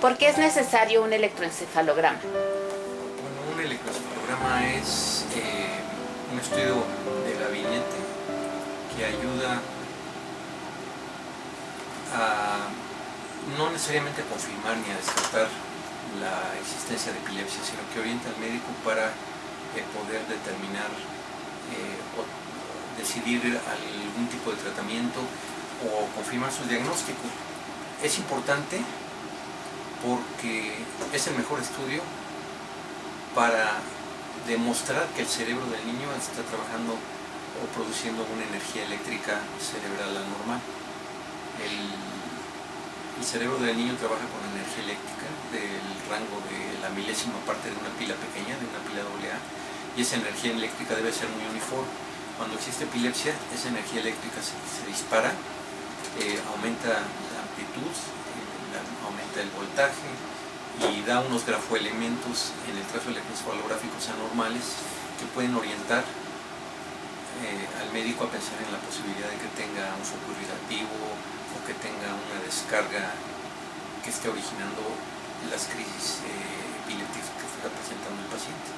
¿Por qué es necesario un electroencefalograma? Bueno, un electroencefalograma es un estudio de gabinete que ayuda a no necesariamente a confirmar ni a descartar la existencia de epilepsia, sino que orienta al médico para poder determinar o decidir algún tipo de tratamiento o confirmar su diagnóstico. Es importante porque es el mejor estudio para demostrar que el cerebro del niño está trabajando o produciendo una energía eléctrica cerebral anormal. El cerebro del niño trabaja con energía eléctrica del rango de la milésima parte de una pila pequeña, de una pila AA, y esa energía eléctrica debe ser muy uniforme. Cuando existe epilepsia, esa energía eléctrica se dispara, aumenta la amplitud, aumenta el voltaje y da unos grafoelementos en el trazo electroencefalográficos anormales que pueden orientar al médico a pensar en la posibilidad de que tenga un foco irritativo o que tenga una descarga que esté originando las crisis epilépticas que está presentando el paciente.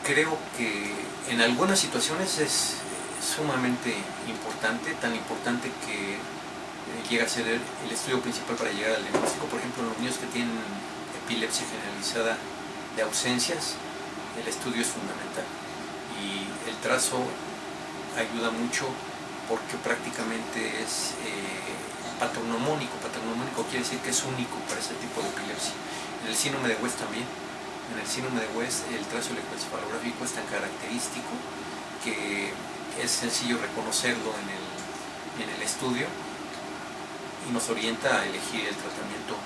Creo que en algunas situaciones es sumamente importante, tan importante que llega a ser el estudio principal para llegar al diagnóstico. Por ejemplo, en los niños que tienen epilepsia generalizada de ausencias, el estudio es fundamental y el trazo ayuda mucho porque prácticamente es patognomónico. Patognomónico quiere decir que es único para ese tipo de epilepsia. En el síndrome de West también. En el síndrome de West el trazo electroencefalográfico es tan característico que es sencillo reconocerlo en el estudio y nos orienta a elegir el tratamiento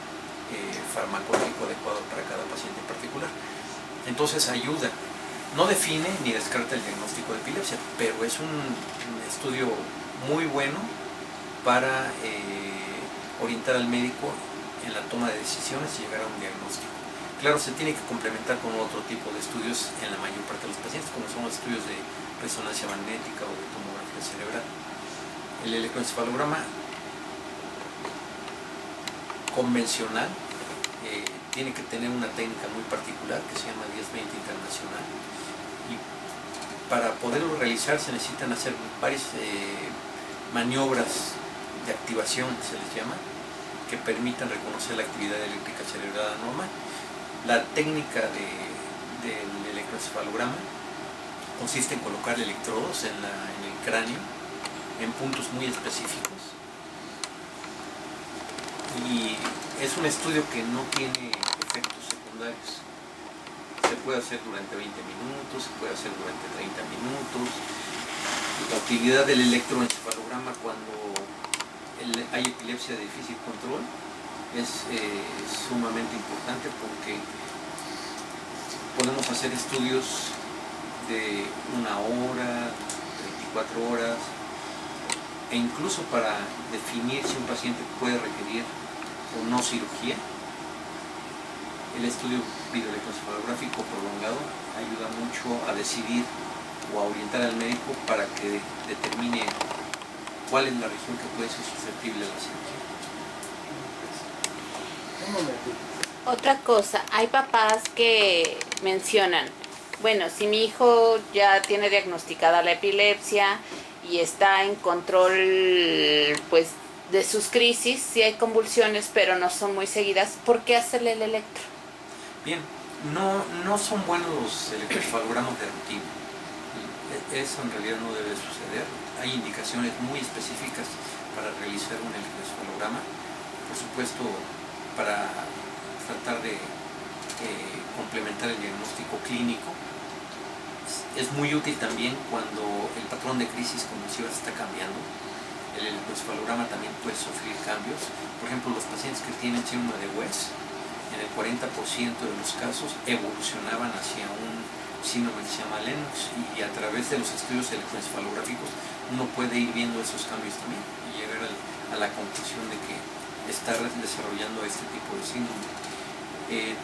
farmacológico adecuado para cada paciente en particular. Entonces ayuda, no define ni descarta el diagnóstico de epilepsia, pero es un estudio muy bueno para orientar al médico en la toma de decisiones y llegar a un diagnóstico. Claro, se tiene que complementar con otro tipo de estudios en la mayor parte de los pacientes, como son los estudios de resonancia magnética o de tomografía cerebral. El electroencefalograma convencional tiene que tener una técnica muy particular que se llama 10-20 internacional, y para poderlo realizar se necesitan hacer varias maniobras de activación, se les llama, que permitan reconocer la actividad eléctrica cerebral anormal. La técnica del electroencefalograma consiste en colocar electrodos en el cráneo en puntos muy específicos, y es un estudio que no tiene efectos secundarios. Se puede hacer durante 20 minutos, se puede hacer durante 30 minutos. La utilidad del electroencefalograma cuando hay epilepsia de difícil control es sumamente importante porque podemos hacer estudios de 1 hora, 24 horas, e incluso para definir si un paciente puede requerir o no cirugía. El estudio videoelectroencefalográfico prolongado ayuda mucho a decidir o a orientar al médico para que determine cuál es la región que puede ser susceptible a la cirugía. Otra cosa, hay papás que mencionan, bueno, si mi hijo ya tiene diagnosticada la epilepsia y está en control pues de sus crisis, sí hay convulsiones pero no son muy seguidas, ¿por qué hacerle el electro? Bien, no son buenos los electroencefalogramas de rutina. Eso en realidad no debe suceder. Hay indicaciones muy específicas para realizar un electroencefalograma, por supuesto para tratar de complementar el diagnóstico clínico. Es muy útil también cuando el patrón de crisis convulsivas está cambiando. El electroencefalograma también puede sufrir cambios. Por ejemplo, los pacientes que tienen síndrome de West, en el 40% de los casos evolucionaban hacia un síndrome que se llama Lennox, y a través de los estudios electroencefalográficos uno puede ir viendo esos cambios también y llegar a la conclusión de que está desarrollando este tipo de síndrome.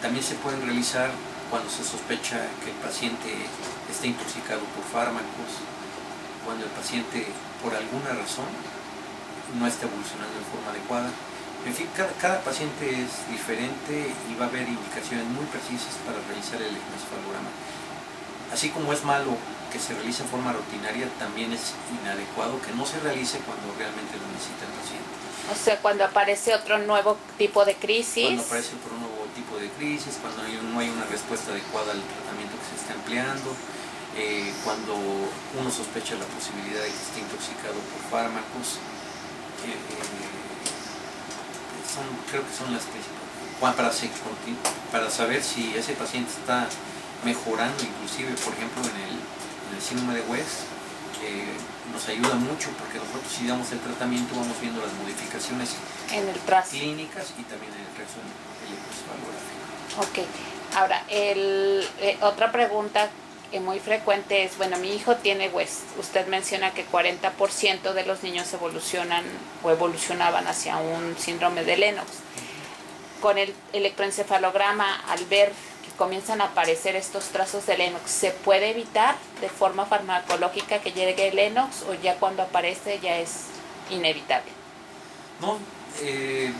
También se pueden realizar cuando se sospecha que el paciente está intoxicado por fármacos, cuando el paciente por alguna razón no está evolucionando en forma adecuada. En fin, cada paciente es diferente y va a haber indicaciones muy precisas para realizar el electroencefalograma. Así como es malo que se realice en forma rutinaria, también es inadecuado que no se realice cuando realmente lo necesita el paciente. O sea, cuando aparece otro nuevo tipo de crisis. Cuando aparece otro nuevo tipo de crisis, cuando no hay una respuesta adecuada al tratamiento que se está empleando, cuando uno sospecha la posibilidad de que esté intoxicado por fármacos. Creo que son las principales. Para saber si ese paciente está mejorando, inclusive, por ejemplo, en el síndrome de West, nos ayuda mucho porque nosotros, si damos el tratamiento, vamos viendo las modificaciones en el trazo clínicas y también en el trazo electroencefalográfico. Ok, ahora, otra pregunta muy frecuente es, bueno, mi hijo tiene West. Usted menciona que 40% de los niños evolucionan o evolucionaban hacia un síndrome de Lennox. Con el electroencefalograma, al ver que comienzan a aparecer estos trazos de Lennox, ¿se puede evitar de forma farmacológica que llegue el Lennox o ya cuando aparece ya es inevitable? No, el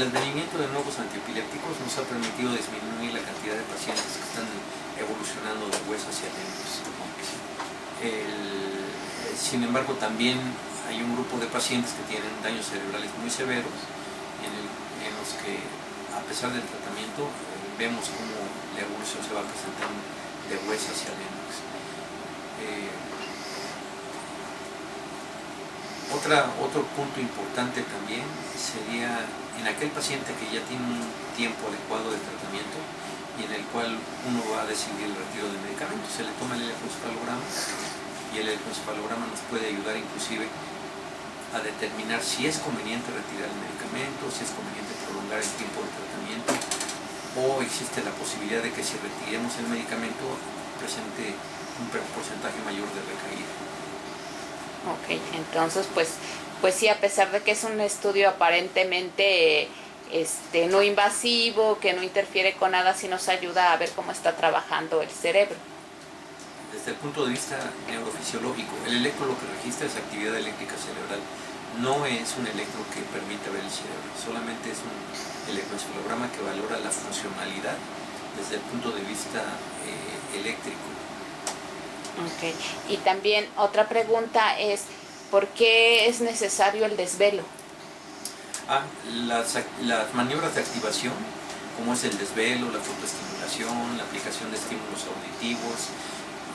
advenimiento de nuevos antiepilépticos nos ha permitido disminuir la cantidad de pacientes que están evolucionando de West hacia Lennox. Sin embargo, también hay un grupo de pacientes que tienen daños cerebrales muy severos en los que, a pesar del tratamiento, vemos cómo la evolución se va presentando de West hacia Lennox. Otro punto importante también sería en aquel paciente que ya tiene un tiempo adecuado de tratamiento y en el cual uno va a decidir el retiro del medicamento. Se le toma el electroencefalograma y el electroencefalograma nos puede ayudar inclusive a determinar si es conveniente retirar el medicamento, si es conveniente prolongar el tiempo de tratamiento o existe la posibilidad de que si retiremos el medicamento presente un porcentaje mayor de recaída. Ok, entonces pues sí, a pesar de que es un estudio aparentemente no invasivo, que no interfiere con nada, sí nos ayuda a ver cómo está trabajando el cerebro. Desde el punto de vista neurofisiológico, el electro lo que registra es actividad eléctrica cerebral. No es un electro que permite ver el cerebro, solamente es un electroencefalograma que valora la funcionalidad desde el punto de vista eléctrico. Ok, y también otra pregunta es, ¿por qué es necesario el desvelo? Las maniobras de activación, como es el desvelo, la fotoestimulación, la aplicación de estímulos auditivos,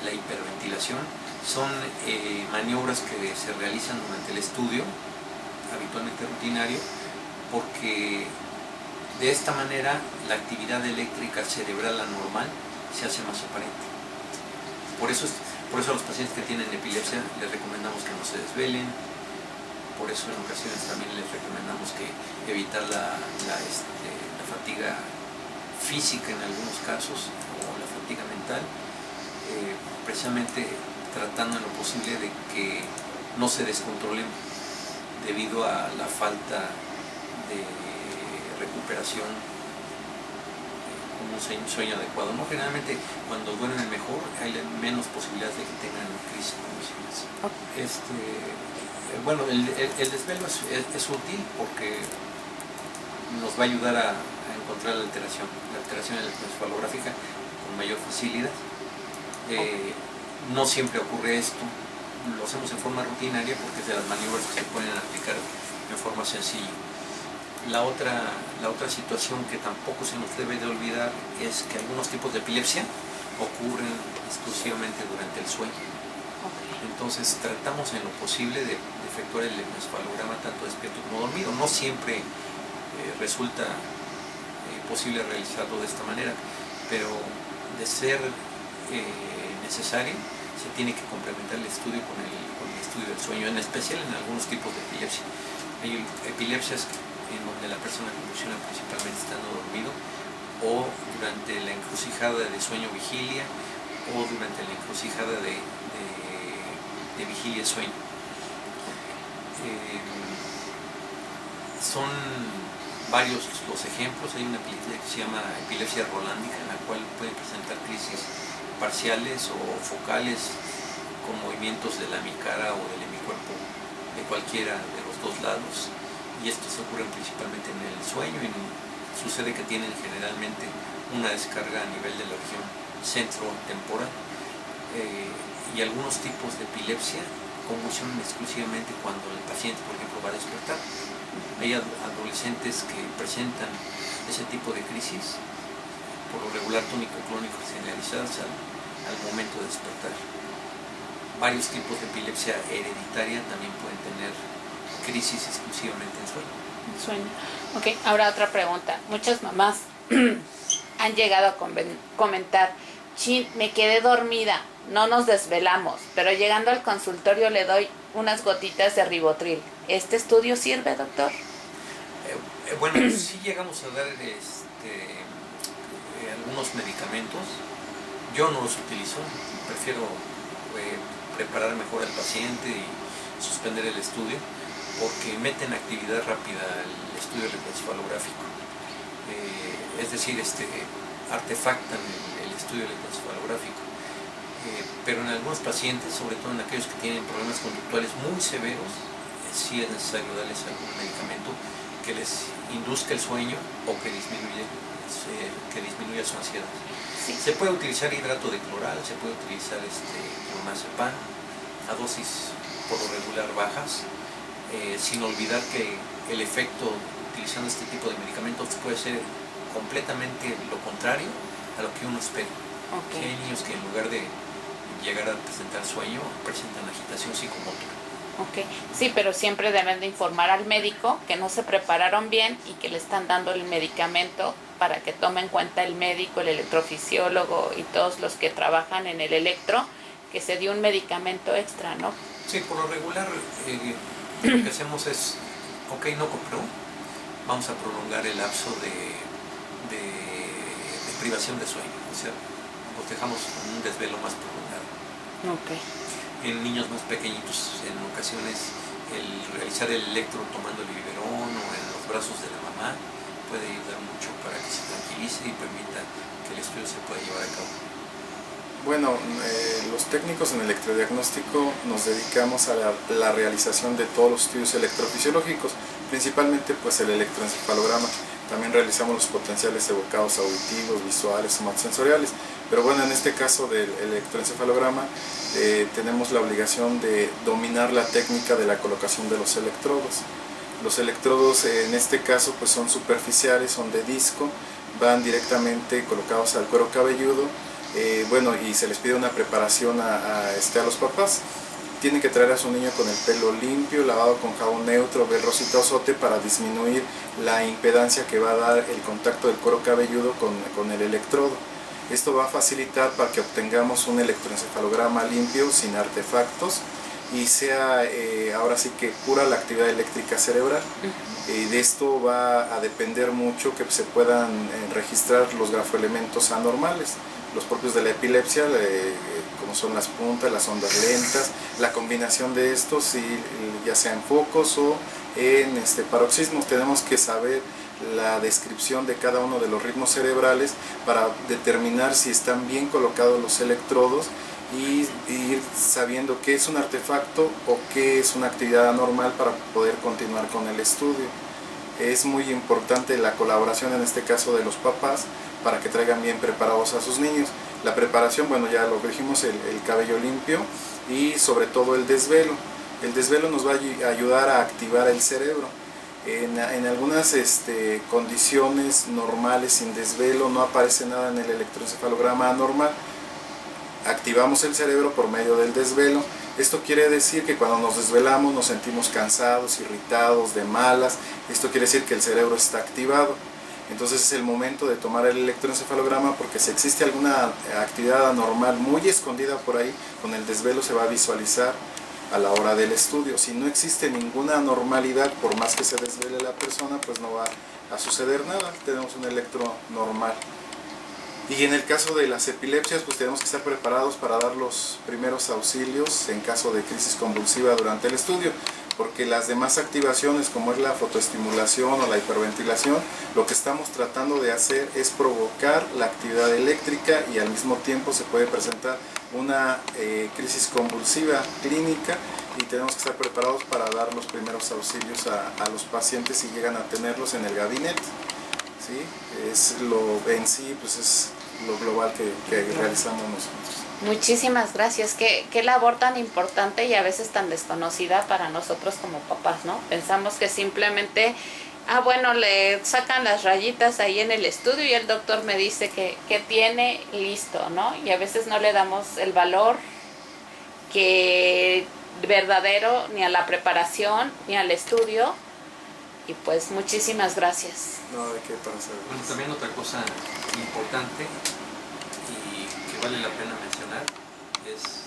la hiperventilación, son maniobras que se realizan durante el estudio, habitualmente rutinario, porque de esta manera la actividad eléctrica cerebral anormal se hace más aparente. Por eso a los pacientes que tienen epilepsia les recomendamos que no se desvelen. Por eso en ocasiones también les recomendamos que evitar la fatiga física en algunos casos o la fatiga mental, precisamente tratando en lo posible de que no se descontrolen debido a la falta de recuperación como un sueño adecuado, ¿no? Generalmente cuando duermen mejor hay menos posibilidades de que tengan crisis convulsivas. Bueno, el desvelo es útil porque nos va a ayudar a encontrar la alteración electroencefalográfica con mayor facilidad. No siempre ocurre esto, lo hacemos en forma rutinaria porque es de las maniobras que se pueden aplicar en forma sencilla. La otra situación que tampoco se nos debe de olvidar es que algunos tipos de epilepsia ocurren exclusivamente durante el sueño. Entonces tratamos en lo posible de efectuar el electroencefalograma tanto despierto como dormido. No siempre resulta posible realizarlo de esta manera, pero de ser necesario se tiene que complementar el estudio con el estudio del sueño, en especial en algunos tipos de epilepsia. Hay epilepsias en donde la persona convulsiona principalmente estando dormido o durante la encrucijada de sueño-vigilia o durante la encrucijada de vigilia-sueño. Son varios los ejemplos. Hay una epilepsia que se llama epilepsia rolándica, en la cual pueden presentar crisis parciales o focales con movimientos de la hemicara o del hemicuerpo de cualquiera de los dos lados. y estos ocurren principalmente en el sueño y sucede que tienen generalmente una descarga a nivel de la región centro-temporal y algunos tipos de epilepsia convulsionan exclusivamente cuando el paciente, por ejemplo, va a despertar. Hay adolescentes que presentan ese tipo de crisis, por lo regular tónico-clónicos generalizadas al momento de despertar. Varios tipos de epilepsia hereditaria también pueden tener crisis exclusivamente en sueño. Sueño. Ok, ahora otra pregunta. Muchas mamás han llegado a comentar, chin, me quedé dormida, no nos desvelamos, pero llegando al consultorio le doy unas gotitas de Rivotril. ¿Este estudio sirve, doctor? Bueno, sí llegamos a dar algunos medicamentos. Yo no los utilizo, prefiero preparar mejor al paciente y suspender el estudio, porque meten actividad rápida al estudio electroencefalográfico. Es decir, artefactan el estudio electroencefalográfico. Pero en algunos pacientes, sobre todo en aquellos que tienen problemas conductuales muy severos, sí es necesario darles algún medicamento que les induzca el sueño o que disminuya su ansiedad. Sí. Se puede utilizar hidrato de cloral, se puede utilizar clonazepam a dosis por lo regular bajas, sin olvidar que el efecto utilizando este tipo de medicamentos puede ser completamente lo contrario a lo que uno espera. Okay. Sí, hay niños que en lugar de llegar a presentar sueño, presentan agitación psicomotora. Ok, sí, pero siempre deben de informar al médico que no se prepararon bien y que le están dando el medicamento para que tome en cuenta el médico, el electrofisiólogo y todos los que trabajan en el electro, que se dio un medicamento extra, ¿no? Sí, por lo regular lo que hacemos es, ok, no compró, vamos a prolongar el lapso de privación de sueño, o sea, los dejamos con un desvelo más prolongado. Okay. En niños más pequeñitos, en ocasiones, el realizar el electro tomando el biberón o en los brazos de la mamá puede ayudar mucho para que se tranquilice y permita que el estudio se pueda llevar a cabo. Bueno, los técnicos en electrodiagnóstico nos dedicamos a la realización de todos los estudios electrofisiológicos, principalmente pues el electroencefalograma. También realizamos los potenciales evocados auditivos, visuales, somatosensoriales. Pero bueno, en este caso del electroencefalograma tenemos la obligación de dominar la técnica de la colocación de los electrodos. Los electrodos en este caso pues son superficiales, son de disco, van directamente colocados al cuero cabelludo. Bueno, y se les pide una preparación a los papás. Tienen que traer a su niño con el pelo limpio, lavado con jabón neutro, ver rosita o sote para disminuir la impedancia que va a dar el contacto del cuero cabelludo con el electrodo. Esto va a facilitar para que obtengamos un electroencefalograma limpio, sin artefactos, y sea ahora sí que pura la actividad eléctrica cerebral. De esto va a depender mucho que se puedan registrar los grafoelementos anormales, los propios de la epilepsia, como son las puntas, las ondas lentas, la combinación de estos, ya sea en focos o en paroxismos. Tenemos que saber la descripción de cada uno de los ritmos cerebrales para determinar si están bien colocados los electrodos y ir sabiendo qué es un artefacto o qué es una actividad anormal para poder continuar con el estudio. Es muy importante la colaboración en este caso de los papás para que traigan bien preparados a sus niños. La preparación, bueno, ya lo dijimos, el cabello limpio y sobre todo el desvelo. El desvelo nos va a ayudar a activar el cerebro. En algunas condiciones normales sin desvelo no aparece nada en el electroencefalograma anormal. Activamos el cerebro por medio del desvelo. Esto quiere decir que cuando nos desvelamos nos sentimos cansados, irritados, de malas. Esto quiere decir que el cerebro está activado. Entonces es el momento de tomar el electroencefalograma, porque si existe alguna actividad anormal muy escondida por ahí, con el desvelo se va a visualizar a la hora del estudio. Si no existe ninguna anormalidad, por más que se desvele la persona, pues no va a suceder nada. Tenemos un electro normal. Y en el caso de las epilepsias, pues tenemos que estar preparados para dar los primeros auxilios en caso de crisis convulsiva durante el estudio. porque las demás activaciones, como es la fotoestimulación o la hiperventilación, lo que estamos tratando de hacer es provocar la actividad eléctrica y al mismo tiempo se puede presentar una crisis convulsiva clínica y tenemos que estar preparados para dar los primeros auxilios a los pacientes si llegan a tenerlos en el gabinete. ¿Sí? Es en sí, pues es lo global que realizamos nosotros. Muchísimas gracias. Qué labor tan importante y a veces tan desconocida para nosotros como papás, ¿no? Pensamos que simplemente, bueno, le sacan las rayitas ahí en el estudio y el doctor me dice que tiene listo, ¿no? Y a veces no le damos el valor que verdadero ni a la preparación ni al estudio. Y pues muchísimas gracias. No, ¿de qué para saber? Bueno, también otra cosa importante y que vale la pena mencionar es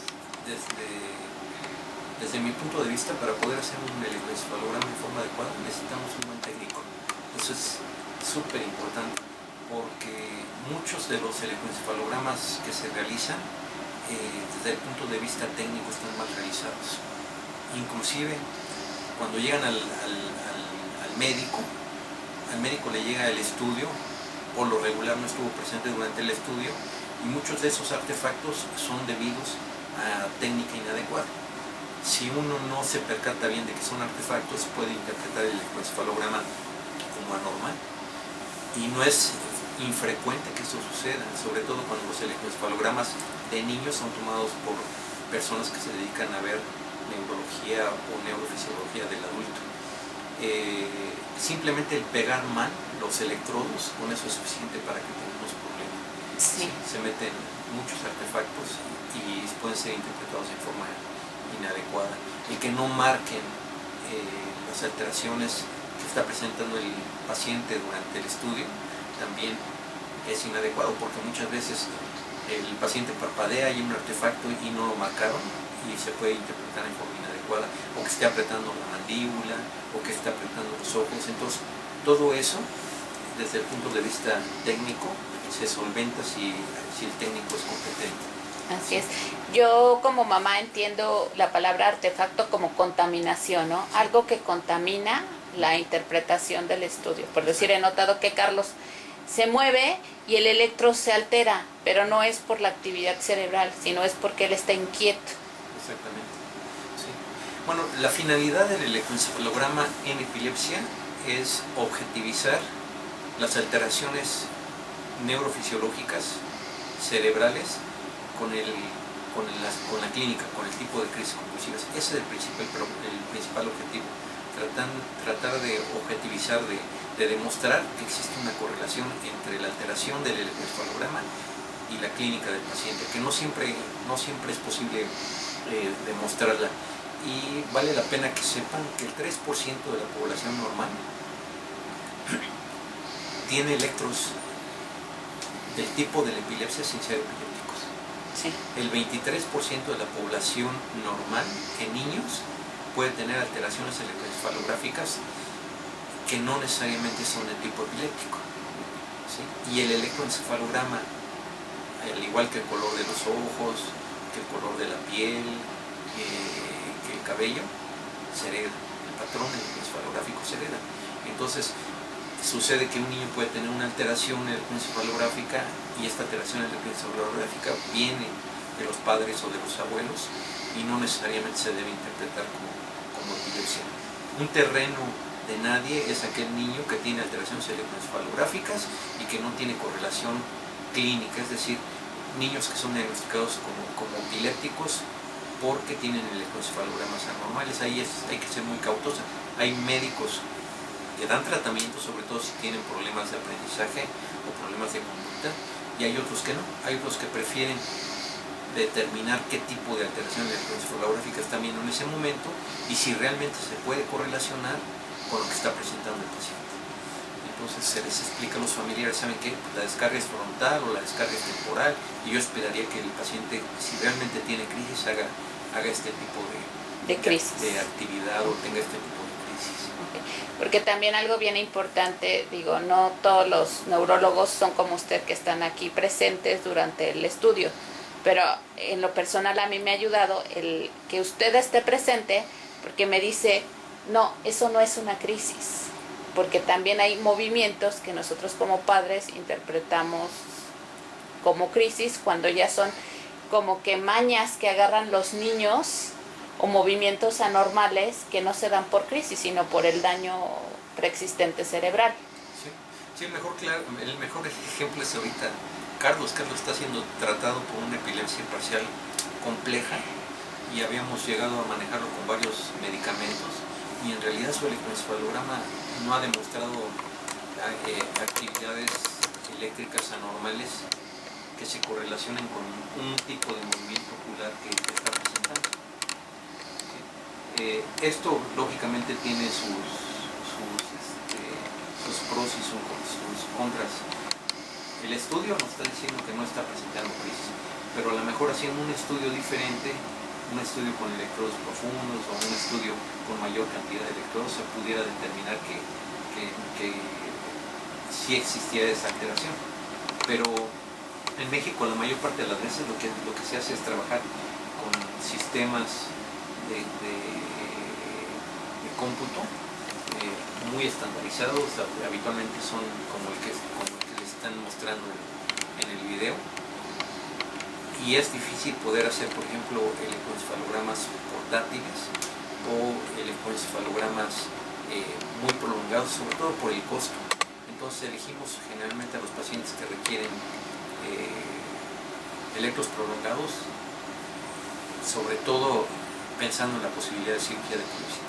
desde mi punto de vista, para poder hacer un electroencefalograma en forma adecuada necesitamos un buen técnico. Eso es súper importante porque muchos de los electroencefalogramas que se realizan desde el punto de vista técnico están mal realizados. Inclusive cuando llegan al médico le llega el estudio, por lo regular no estuvo presente durante el estudio y muchos de esos artefactos son debidos a técnica inadecuada. Si uno no se percata bien de que son artefactos, puede interpretar el electroencefalograma como anormal y no es infrecuente que esto suceda, sobre todo cuando los electroencefalogramas de niños son tomados por personas que se dedican a ver neurología o neurofisiología del adulto. Simplemente el pegar mal los electrodos, con eso es suficiente para que tengamos problemas. Sí. Se meten muchos artefactos y pueden ser interpretados de forma inadecuada. El que no marquen las alteraciones que está presentando el paciente durante el estudio también es inadecuado, porque muchas veces el paciente parpadea y hay un artefacto y no lo marcaron y se puede interpretar en forma inadecuada, o que esté apretando la mandíbula o que esté apretando los ojos. Entonces todo eso desde el punto de vista técnico se solventa si el técnico es competente. Así es. Yo como mamá entiendo la palabra artefacto como contaminación, ¿no? Algo que contamina la interpretación del estudio. Por decir, he notado que Carlos se mueve y el electro se altera, pero no es por la actividad cerebral, sino es porque él está inquieto. Exactamente. Sí. Bueno, la finalidad del electroencefalograma en epilepsia es objetivizar las alteraciones neurofisiológicas cerebrales con la clínica, con el tipo de crisis convulsivas. Ese es el principal objetivo. Tratar de objetivizar, de demostrar que existe una correlación entre la alteración del electroencefalograma y la clínica del paciente, que no siempre es posible demostrarla. Y vale la pena que sepan que el 3% de la población normal tiene electros del tipo de la epilepsia sin ser epilépticos. Sí. El 23% de la población normal en niños puede tener alteraciones electroencefalográficas que no necesariamente son de tipo epiléptico. ¿Sí? Y el electroencefalograma, al igual que el color de los ojos, que el color de la piel, que el cabello, se hereda. El patrón electroencefalográfico se hereda. Entonces, sucede que un niño puede tener una alteración electroencefalográfica y esta alteración electroencefalográfica viene de los padres o de los abuelos y no necesariamente se debe interpretar como epilepsia. Un terreno de nadie es aquel niño que tiene alteraciones electroencefalográficas y que no tiene correlación clínica, es decir, niños que son diagnosticados como epilépticos porque tienen electroencefalogramas anormales. Ahí hay que ser muy cautos. Hay médicos que dan tratamiento, sobre todo si tienen problemas de aprendizaje o problemas de conducta, y hay otros que no. Hay otros que prefieren determinar qué tipo de alteración electroencefalográfica están viendo en ese momento y si realmente se puede correlacionar con lo que está presentando el paciente. Entonces se les explica a los familiares, ¿saben qué? La descarga es frontal o la descarga es temporal, y yo esperaría que el paciente, si realmente tiene crisis, haga este tipo de crisis, de actividad, o tenga este tipo de crisis. Okay. Porque también algo bien importante, digo, no todos los neurólogos son como usted que están aquí presentes durante el estudio, pero en lo personal a mí me ha ayudado el que usted esté presente, porque me dice No, eso no es una crisis, porque también hay movimientos que nosotros como padres interpretamos como crisis cuando ya son como que mañas que agarran los niños o movimientos anormales que no se dan por crisis, sino por el daño preexistente cerebral. Sí, sí, el mejor ejemplo es ahorita Carlos. Carlos está siendo tratado por una epilepsia parcial compleja y habíamos llegado a manejarlo con varios medicamentos y en realidad su electroencefalograma no ha demostrado actividades eléctricas anormales que se correlacionen con un tipo de movimiento ocular que está presentando. Esto lógicamente tiene sus pros y sus contras. El estudio nos está diciendo que no está presentando crisis, pero a lo mejor haciendo un estudio diferente, un estudio con electrodos profundos o un estudio con mayor cantidad de electrodos, se pudiera determinar que sí existía esa alteración. Pero en México la mayor parte de las veces lo que se hace es trabajar con sistemas de cómputo muy estandarizados, habitualmente son como el que les están mostrando en el video, y es difícil poder hacer, por ejemplo, electroencefalogramas portátiles o electroencefalogramas muy prolongados, sobre todo por el costo. Entonces elegimos generalmente a los pacientes que requieren electros prolongados, sobre todo pensando en la posibilidad de cirugía de epilepsia.